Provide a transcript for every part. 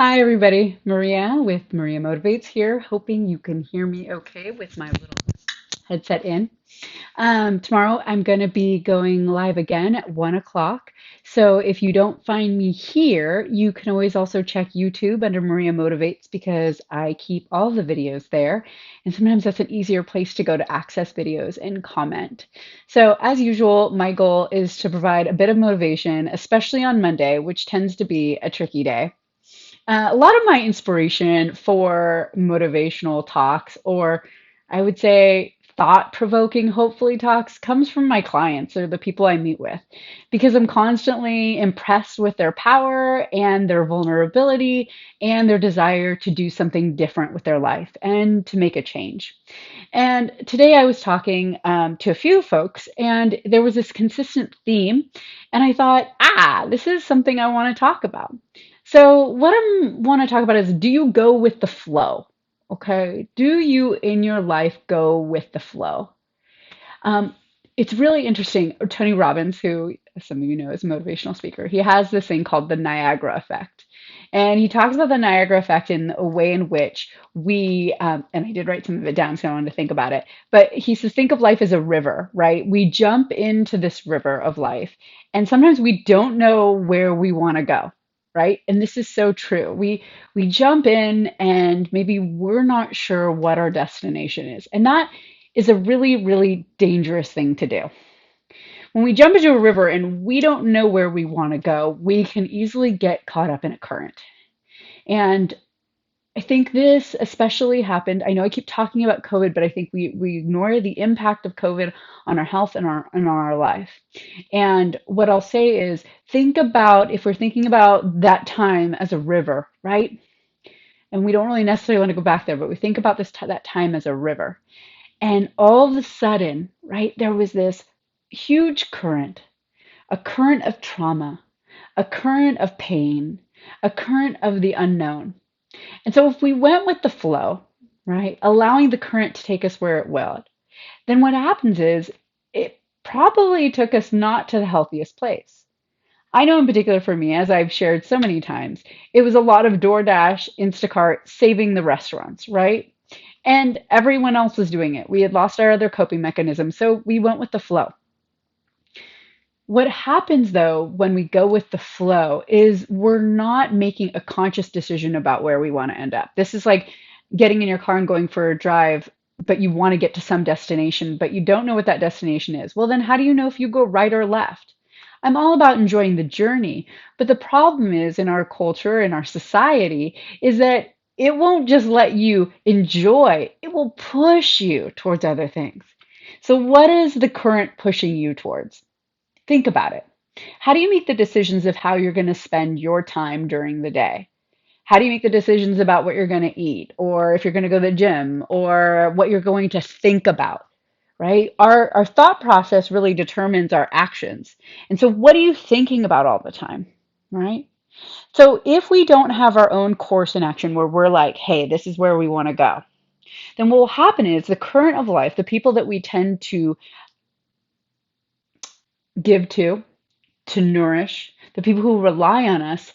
Hi, everybody. Maria with Maria Motivates here, hoping you can hear me okay with my little headset in. Tomorrow, I'm going to be going live again at 1 o'clock. So if you don't find me here, you can always also check YouTube under Maria Motivates because I keep all the videos there. And sometimes that's an easier place to go to access videos and comment. So, as usual, my goal is to provide a bit of motivation, especially on Monday, which tends to be a tricky day. A lot of my inspiration for motivational talks, or I would say thought provoking, hopefully, talks, comes from my clients or the people I meet with because I'm constantly impressed with their power and their vulnerability and their desire to do something different with their life and to make a change. And today I was talking to a few folks, and there was this consistent theme. And I thought, this is something I want to talk about. So, what I want to talk about is, do you go with the flow? Okay. Do you in your life go with the flow? Um, it's really interesting. Tony Robbins, who some of you know is a motivational speaker, he has this thing called the Niagara effect. And he talks about the Niagara effect in a way in which and I did write some of it down, so I wanted to think about it. But he says, think of life as a river, right? We jump into this river of life, and sometimes we don't know where we want to go, right? And this is so true. We jump in, and maybe we're not sure what our destination is, and that is a really, really dangerous thing to do. When we jump into a river and we don't know where we want to go, we can easily get caught up in a current. And I think this especially happened. I know I keep talking about COVID, but I think we ignore the impact of COVID on our health and our life. And what I'll say is think about if we're thinking about that time as a river, right? And we don't really necessarily want to go back there, but we think about that time as a river. And all of a sudden, right, there was this huge current, a current of trauma, a current of pain, a current of the unknown. And so if we went with the flow, right, allowing the current to take us where it will, then what happens is it probably took us not to the healthiest place. I know in particular for me, as I've shared so many times, it was a lot of DoorDash, Instacart, saving the restaurants, right? And everyone else was doing it. We had lost our other coping mechanism, so we went with the flow. What happens though when we go with the flow is we're not making a conscious decision about where we want to end up. This is like getting in your car and going for a drive, but you want to get to some destination, but you don't know what that destination is. Well, then how do you know if you go right or left? I'm all about enjoying the journey, but the problem is in our culture, in our society, is that it won't just let you enjoy, it will push you towards other things. So, what is the current pushing you towards? Think about it. How do you make the decisions of how you're going to spend your time during the day? How do you make the decisions about what you're going to eat, or if you're going to go to the gym, or what you're going to think about, right? Our thought process really determines our actions. And so, what are you thinking about all the time, right? So, if we don't have our own course in action where we're like, hey, this is where we want to go, then what will happen is the current of life, the people that we tend to give to nourish, the people who rely on us,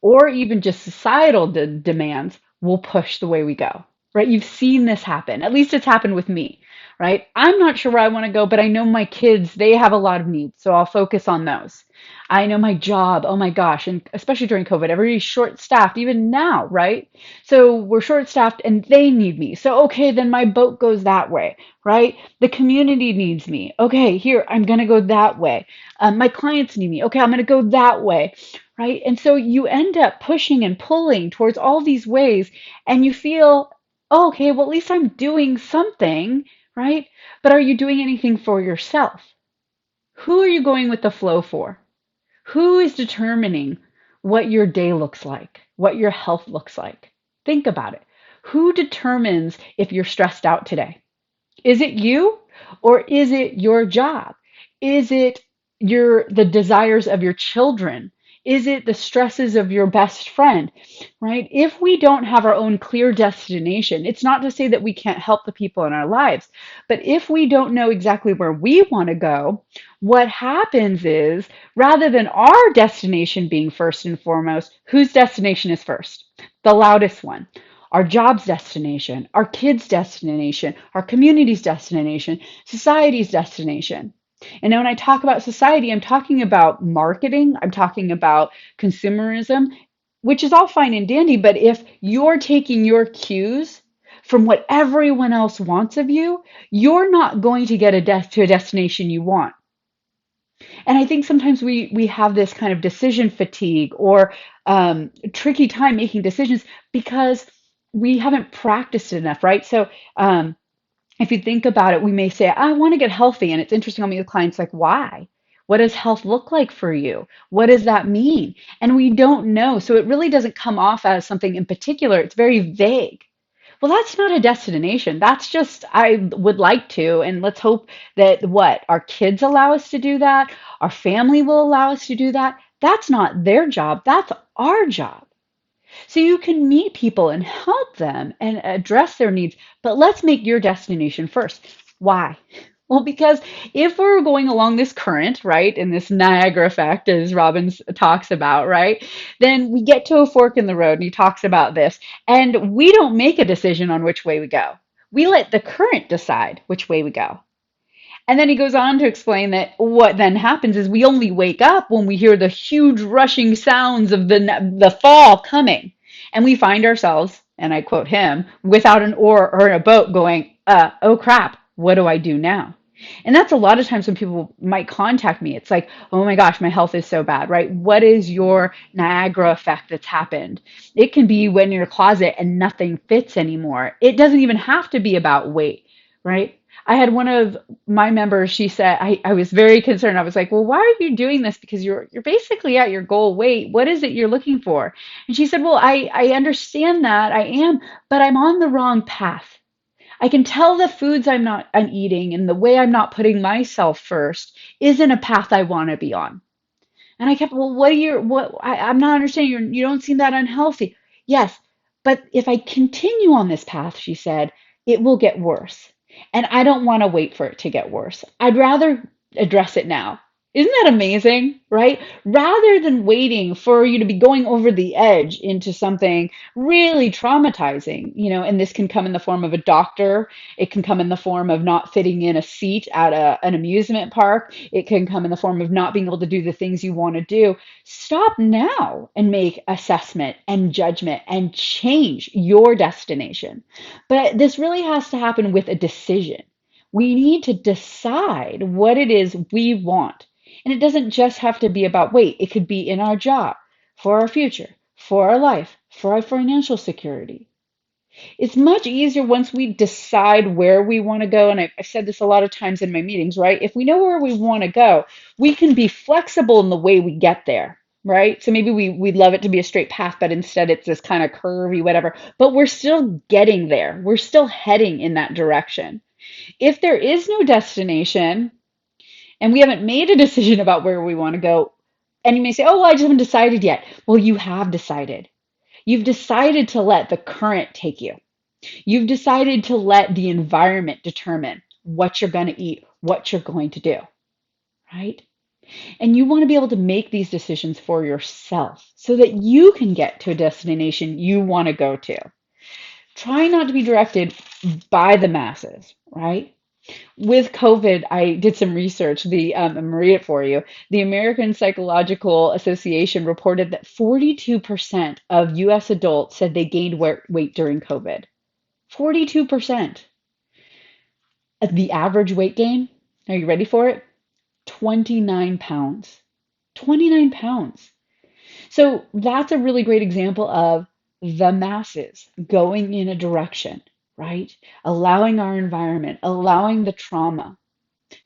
or even just societal demands will push the way we go, right? You've seen this happen. At least it's happened with me, right? I'm not sure where I want to go, but I know my kids, they have a lot of needs, so I'll focus on those. I know my job, oh my gosh, and especially during COVID, everybody's short staffed, even now, right? So we're short staffed and they need me. So, okay, then my boat goes that way, right? The community needs me. Okay, here, I'm going to go that way. My clients need me. Okay, I'm going to go that way, right? And so you end up pushing and pulling towards all these ways, and you feel, oh, okay, well, at least I'm doing something, right? But are you doing anything for yourself? Who are you going with the flow for? Who is determining what your day looks like, what your health looks like? Think about it. Who determines if you're stressed out today? Is it you, or is it your job? Is it the desires of your children? Is it the stresses of your best friend, right? If we don't have our own clear destination, it's not to say that we can't help the people in our lives, but if we don't know exactly where we want to go, what happens is rather than our destination being first and foremost, whose destination is first? The loudest one. Our job's destination, our kids' destination, our community's destination, society's destination. And now when I talk about society, I'm talking about marketing, I'm talking about consumerism, which is all fine and dandy. But if you're taking your cues from what everyone else wants of you, you're not going to get to a destination you want. And I think sometimes we have this kind of decision fatigue or tricky time making decisions because we haven't practiced enough, right? So if you think about it, we may say, I want to get healthy. And it's interesting, I'll meet with clients like, why? What does health look like for you? What does that mean? And we don't know. So it really doesn't come off as something in particular. It's very vague. Well, that's not a destination. That's just, I would like to. And let's hope that what? Our kids allow us to do that. Our family will allow us to do that. That's not their job. That's our job. So you can meet people and help them and address their needs, but let's make your destination first. Why? Well, because if we're going along this current, right, in this Niagara effect, as Robbins talks about, right, then we get to a fork in the road, and he talks about this, and we don't make a decision on which way we go. We let the current decide which way we go. And then he goes on to explain that what then happens is we only wake up when we hear the huge rushing sounds of the fall coming. And we find ourselves, and I quote him, without an oar or a boat going, oh crap, what do I do now? And that's a lot of times when people might contact me. It's like, oh my gosh, my health is so bad, right? What is your Niagara effect that's happened? It can be when you're in your closet and nothing fits anymore. It doesn't even have to be about weight, right? I had one of my members, she said, I was very concerned. I was like, well, why are you doing this? Because you're basically at your goal weight. What is it you're looking for? And she said, well, I understand that I am, but I'm on the wrong path. I can tell the foods I'm eating and the way I'm not putting myself first isn't a path I want to be on. And I kept, well, I'm not understanding. You don't seem that unhealthy. Yes, but if I continue on this path, she said, it will get worse. And I don't want to wait for it to get worse. I'd rather address it now. Isn't that amazing, right? Rather than waiting for you to be going over the edge into something really traumatizing, and this can come in the form of a doctor. It can come in the form of not fitting in a seat at an amusement park. It can come in the form of not being able to do the things you want to do. Stop now and make assessment and judgment and change your destination. But this really has to happen with a decision. We need to decide what it is we want. And it doesn't just have to be about weight, it could be in our job, for our future, for our life, for our financial security. It's much easier once we decide where we want to go. And I've said this a lot of times in my meetings, right? If we know where we want to go, we can be flexible in the way we get there, right? So maybe we'd love it to be a straight path, but instead it's this kind of curvy, whatever. But we're still getting there. We're still heading in that direction. If there is no destination and we haven't made a decision about where we want to go, and you may say, oh, well, I just haven't decided yet. Well, you have decided. You've decided to let the current take you. You've decided to let the environment determine what you're going to eat, what you're going to do, right? And you want to be able to make these decisions for yourself so that you can get to a destination you want to go to. Try not to be directed by the masses, right? With COVID, I did some research. I'm gonna read it for you. The American Psychological Association reported that 42% of US adults said they gained weight during COVID. 42%. The average weight gain, are you ready for it? 29 pounds. 29 pounds. So that's a really great example of the masses going in a direction, right? Allowing our environment, allowing the trauma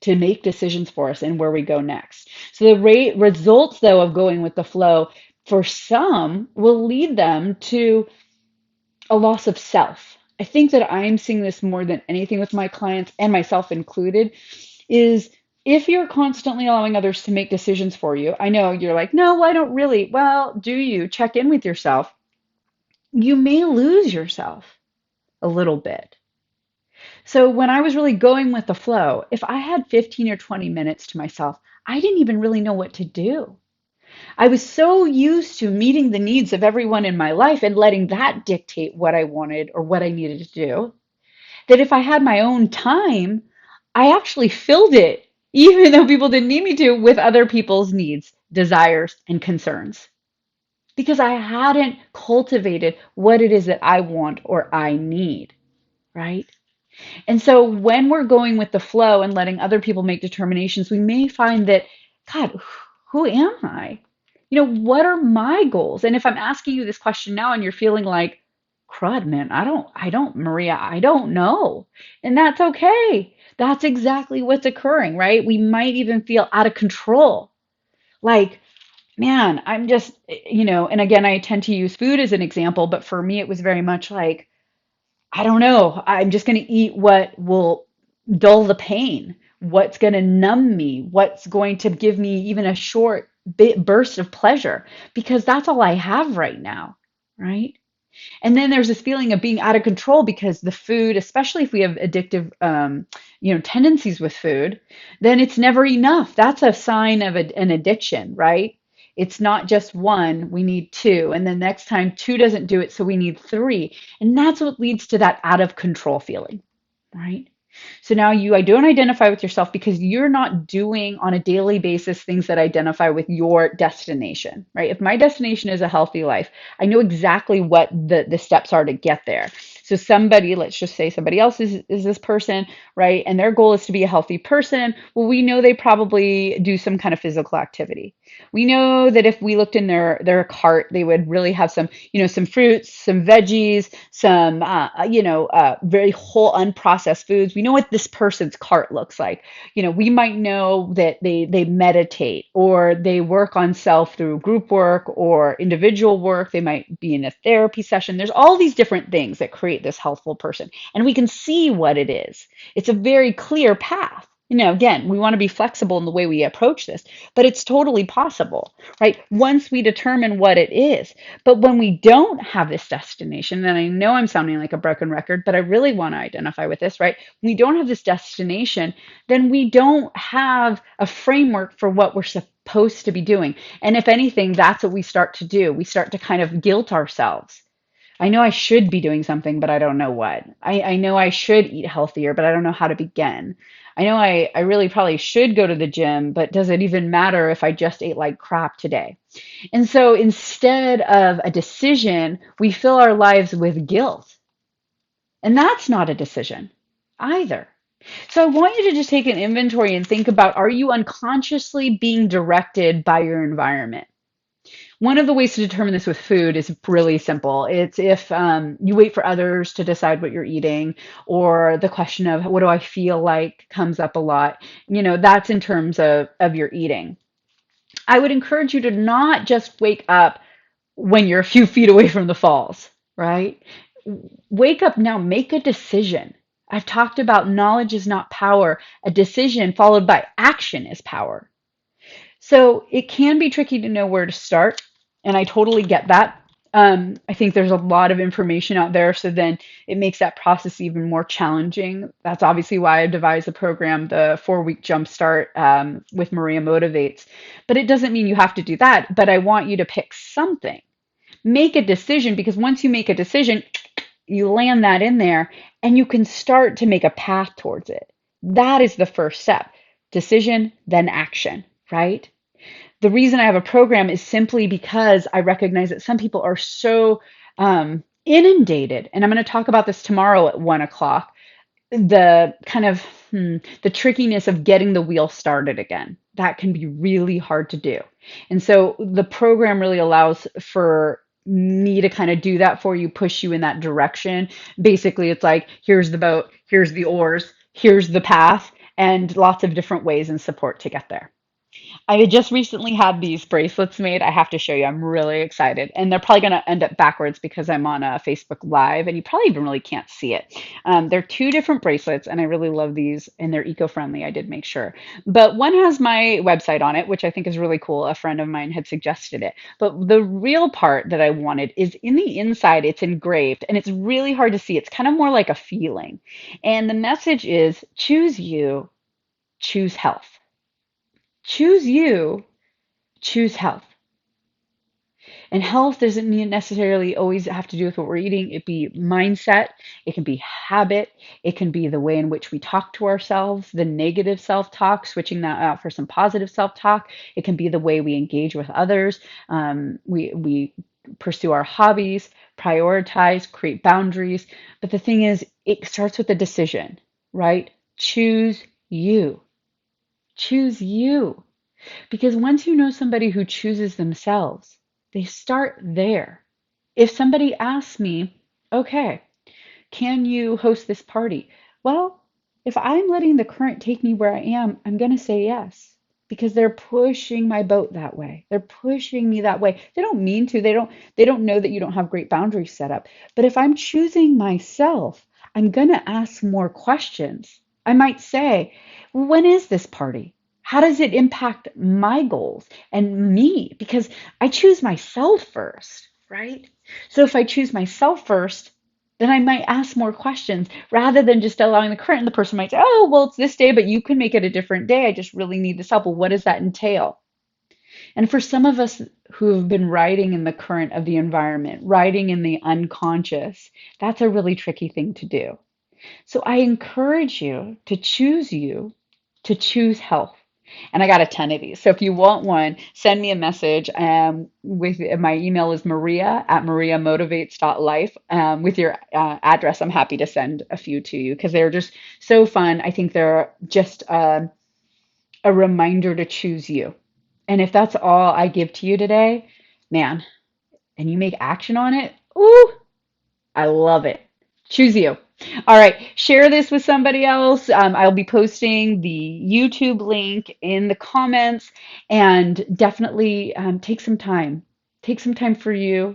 to make decisions for us and where we go next. So the results, though, of going with the flow for some will lead them to a loss of self. I think that I'm seeing this more than anything with my clients and myself included is If you're constantly allowing others to make decisions for you, I know you're like, no, I don't really. Well, do you check in with yourself? You may lose yourself a little bit. So when I was really going with the flow, if I had 15 or 20 minutes to myself, I didn't even really know what to do. I was so used to meeting the needs of everyone in my life and letting that dictate what I wanted or what I needed to do, that if I had my own time, I actually filled it, even though people didn't need me to, with other people's needs, desires, and concerns. Because I hadn't cultivated what it is that I want or I need, right? And so when we're going with the flow and letting other people make determinations, we may find that, God, who am I? What are my goals? And if I'm asking you this question now and you're feeling like, crud, man, Maria, I don't know. And that's okay. That's exactly what's occurring, right? We might even feel out of control. Like, man, I'm just, and again, I tend to use food as an example, but for me, it was very much like, I don't know. I'm just going to eat what will dull the pain, what's going to numb me, what's going to give me even a short bit burst of pleasure, because that's all I have right now, right? And then there's this feeling of being out of control because the food, especially if we have addictive, tendencies with food, then it's never enough. That's a sign of an addiction, right? It's not just one, we need two. And then next time two doesn't do it, so we need three. And that's what leads to that out of control feeling, right? So now I don't identify with yourself because you're not doing on a daily basis things that identify with your destination, right? If my destination is a healthy life, I know exactly what the steps are to get there. So somebody, let's just say somebody else is this person, right? And their goal is to be a healthy person. Well, we know they probably do some kind of physical activity. We know that if we looked in their cart, they would really have some fruits, some veggies, some very whole unprocessed foods. We know what this person's cart looks like. We might know that they meditate or they work on self through group work or individual work. They might be in a therapy session. There's all these different things that create this healthful person, and we can see what it is. It's a very clear path. Again, we want to be flexible in the way we approach this, but it's totally possible, right? Once we determine what it is. But when we don't have this destination, and I know I'm sounding like a broken record, but I really want to identify with this, right? When we don't have this destination, then we don't have a framework for what we're supposed to be doing. And if anything, that's what we start to do. We start to kind of guilt ourselves. I know I should be doing something, but I don't know what. I know I should eat healthier, but I don't know how to begin. I know I really probably should go to the gym, but does it even matter if I just ate like crap today? And so instead of a decision, we fill our lives with guilt. And that's not a decision either. So I want you to just take an inventory and think about, are you unconsciously being directed by your environment? One of the ways to determine this with food is really simple. It's if you wait for others to decide what you're eating, or the question of what do I feel like comes up a lot. That's in terms of your eating. I would encourage you to not just wake up when you're a few feet away from the falls, right? Wake up now, make a decision. I've talked about knowledge is not power. A decision followed by action is power. So it can be tricky to know where to start, and I totally get that. I think there's a lot of information out there, so then it makes that process even more challenging. That's obviously why I devised the program, the 4-week Jumpstart with Maria Motivates. But it doesn't mean you have to do that, but I want you to pick something. Make a decision, because once you make a decision, you land that in there and you can start to make a path towards it. That is the first step. Decision, then action, right? The reason I have a program is simply because I recognize that some people are so inundated, and I'm going to talk about this tomorrow at 1 o'clock, the kind of the trickiness of getting the wheel started again. That can be really hard to do. And so the program really allows for me to kind of do that for you, push you in that direction. Basically, it's like, here's the boat, here's the oars, here's the path, and lots of different ways and support to get there. I had just recently had these bracelets made. I have to show you. I'm really excited. And they're probably going to end up backwards because I'm on a Facebook Live and you probably even really can't see it. They're two different bracelets and I really love these and they're eco-friendly. I did make sure. But one has my website on it, which I think is really cool. A friend of mine had suggested it. But the real part that I wanted is in the inside, it's engraved and it's really hard to see. It's kind of more like a feeling. And the message is choose you, choose health. Choose you, choose health. And health doesn't mean necessarily always have to do with what we're eating. It be mindset, it can be habit, it can be the way in which we talk to ourselves, the negative self-talk, switching that out for some positive self-talk. It can be the way we engage with others. We pursue our hobbies, prioritize, create boundaries. But the thing is, it starts with a decision, right? Choose you. Choose you. Because once you know somebody who chooses themselves, they start there. If somebody asks me, okay, can you host this party? Well, if I'm letting the current take me where I am, I'm going to say yes because they're pushing my boat that way. They're pushing me that way. They don't mean to. They don't know that you don't have great boundaries set up. But if I'm choosing myself, I'm going to ask more questions. I might say, when is this party? How does it impact my goals and me? Because I choose myself first, right? So if I choose myself first, then I might ask more questions rather than just allowing the current. And the person might say, oh, well, it's this day, but you can make it a different day. I just really need this help. Well, what does that entail? And for some of us who have been riding in the current of the environment, riding in the unconscious, that's a really tricky thing to do. So I encourage you, to choose health. And I got a ton of these. So if you want one, send me a message. With my email is maria@mariamotivates.life. With your address, I'm happy to send a few to you because they're just so fun. I think they're just a reminder to choose you. And if that's all I give to you today, man, and you make action on it, ooh, I love it. Choose you. All right, share this with somebody else. I'll be posting the YouTube link in the comments and definitely take some time. Take some time for you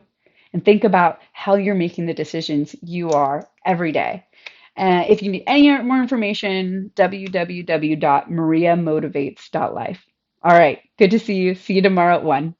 and think about how you're making the decisions you are every day. If you need any more information, www.mariamotivates.life. All right, good to see you. See you tomorrow at 1.